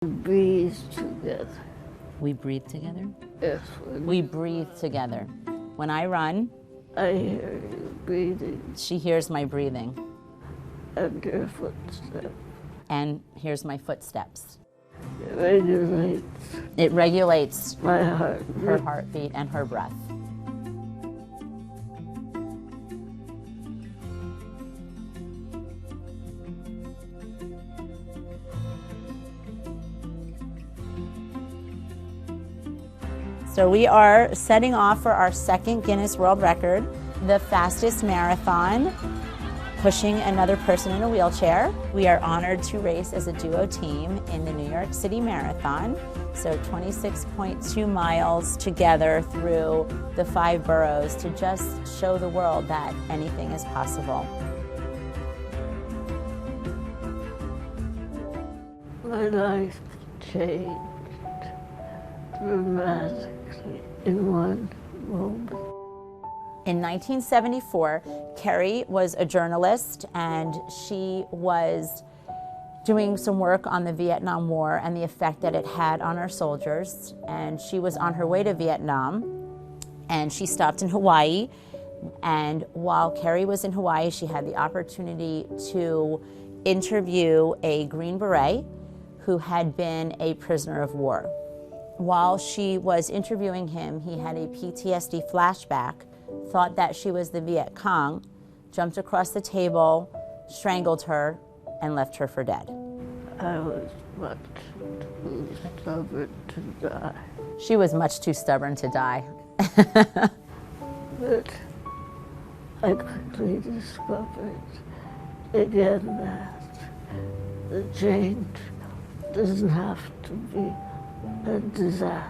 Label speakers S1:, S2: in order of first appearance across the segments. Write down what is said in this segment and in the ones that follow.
S1: Breathe together.
S2: We breathe together?
S1: Yes.
S2: We breathe together. When I run,
S1: I hear you breathing.
S2: she hears my breathing.
S1: And your footsteps.
S2: And here's my footsteps.
S1: It regulates
S2: It regulates
S1: my heart.
S2: her heartbeat and her breath. So we are setting off for our second Guinness World Record, the fastest marathon, pushing another person in a wheelchair. We are honored to race as a duo team in the New York City Marathon. So 26.2 miles together through the 5 boroughs to just show the world that anything is possible.
S1: My life changed dramatically in one moment.
S2: In 1974, Kerry was a journalist and she was doing some work on the Vietnam War and the effect that it had on our soldiers. And she was on her way to Vietnam and she stopped in Hawaii. And while Kerry was in Hawaii, she had the opportunity to interview a Green Beret who had been a prisoner of war. While she was interviewing him, he had a PTSD flashback, thought that she was the Viet Cong, jumped across the table, strangled her, and left her for dead.
S1: I was much too stubborn to die.
S2: She was much too stubborn to die.
S1: But I quickly discovered again that the change doesn't have to be a disaster.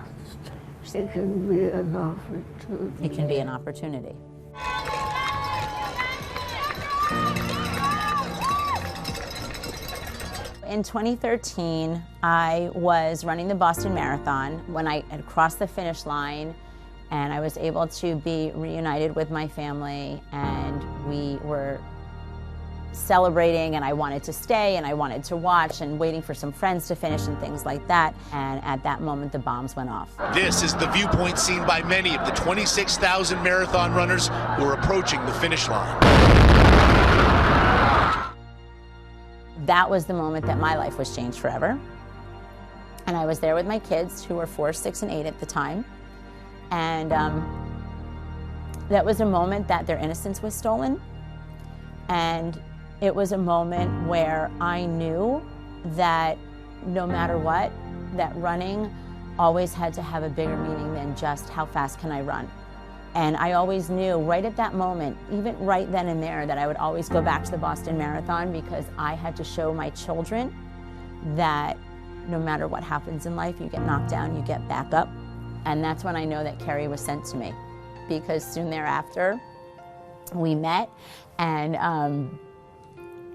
S1: It can be an opportunity.
S2: It can be an opportunity. In 2013, I was running the Boston Marathon when I had crossed the finish line and I was able to be reunited with my family, and we were celebrating, and I wanted to stay and I wanted to watch and waiting for some friends to finish and things like that. And at that moment, the bombs went off.
S3: This is the viewpoint seen by many of the 26,000 marathon runners who are approaching the finish line.
S2: That was the moment that my life was changed forever. And I was there with my kids, who were 4, 6, and 8 at the time. And that was a moment that their innocence was stolen. And it was a moment where I knew that no matter what, that running always had to have a bigger meaning than just how fast can I run. And I always knew right at that moment, even right then and there, that I would always go back to the Boston Marathon, because I had to show my children that no matter what happens in life, you get knocked down, you get back up. And that's when I know that Kerry was sent to me, because soon thereafter, we met and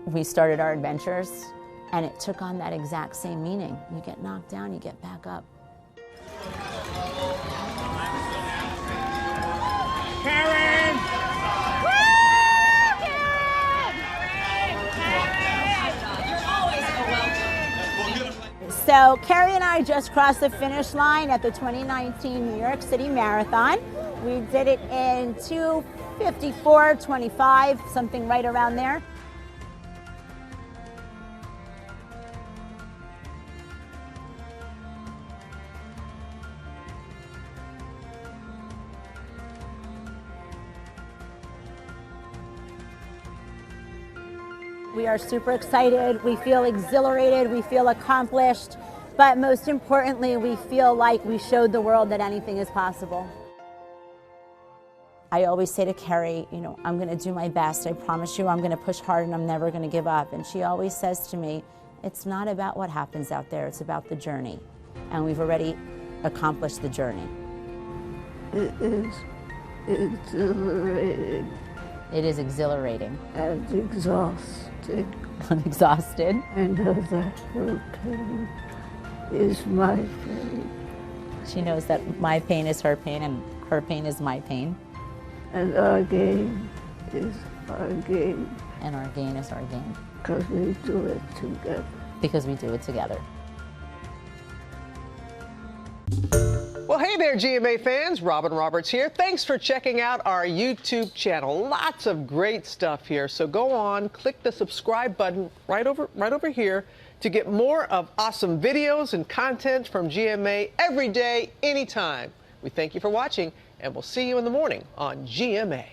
S2: we started our adventures, and it took on that exact same meaning. You get knocked down, you get back up.
S4: Caryn!
S2: So Kerry and I just crossed the finish line at the 2019 New York City Marathon. We did it in 2:54:25, something right around there. We are super excited, we feel exhilarated, we feel accomplished, but most importantly, we feel like we showed the world that anything is possible. I always say to Kerry, you know, I'm gonna do my best, I promise you I'm gonna push hard and I'm never gonna give up. And she always says to me, it's not about what happens out there, it's about the journey. And we've already accomplished the journey.
S1: It is exhilarating.
S2: It is exhilarating.
S1: And exhausting.
S2: I'm exhausted.
S1: I know that her pain is my pain.
S2: She knows that my pain is her pain and her pain is my pain.
S1: And our gain is our gain.
S2: And our gain is our gain.
S1: Because we do it together.
S2: Because we do it together.
S5: Well, hey there, GMA fans. Robin Roberts here. Thanks for checking out our YouTube channel. Lots of great stuff here. So go on, click the subscribe button right over here to get more of awesome videos and content from GMA every day, anytime. We thank you for watching, and we'll see you in the morning on GMA.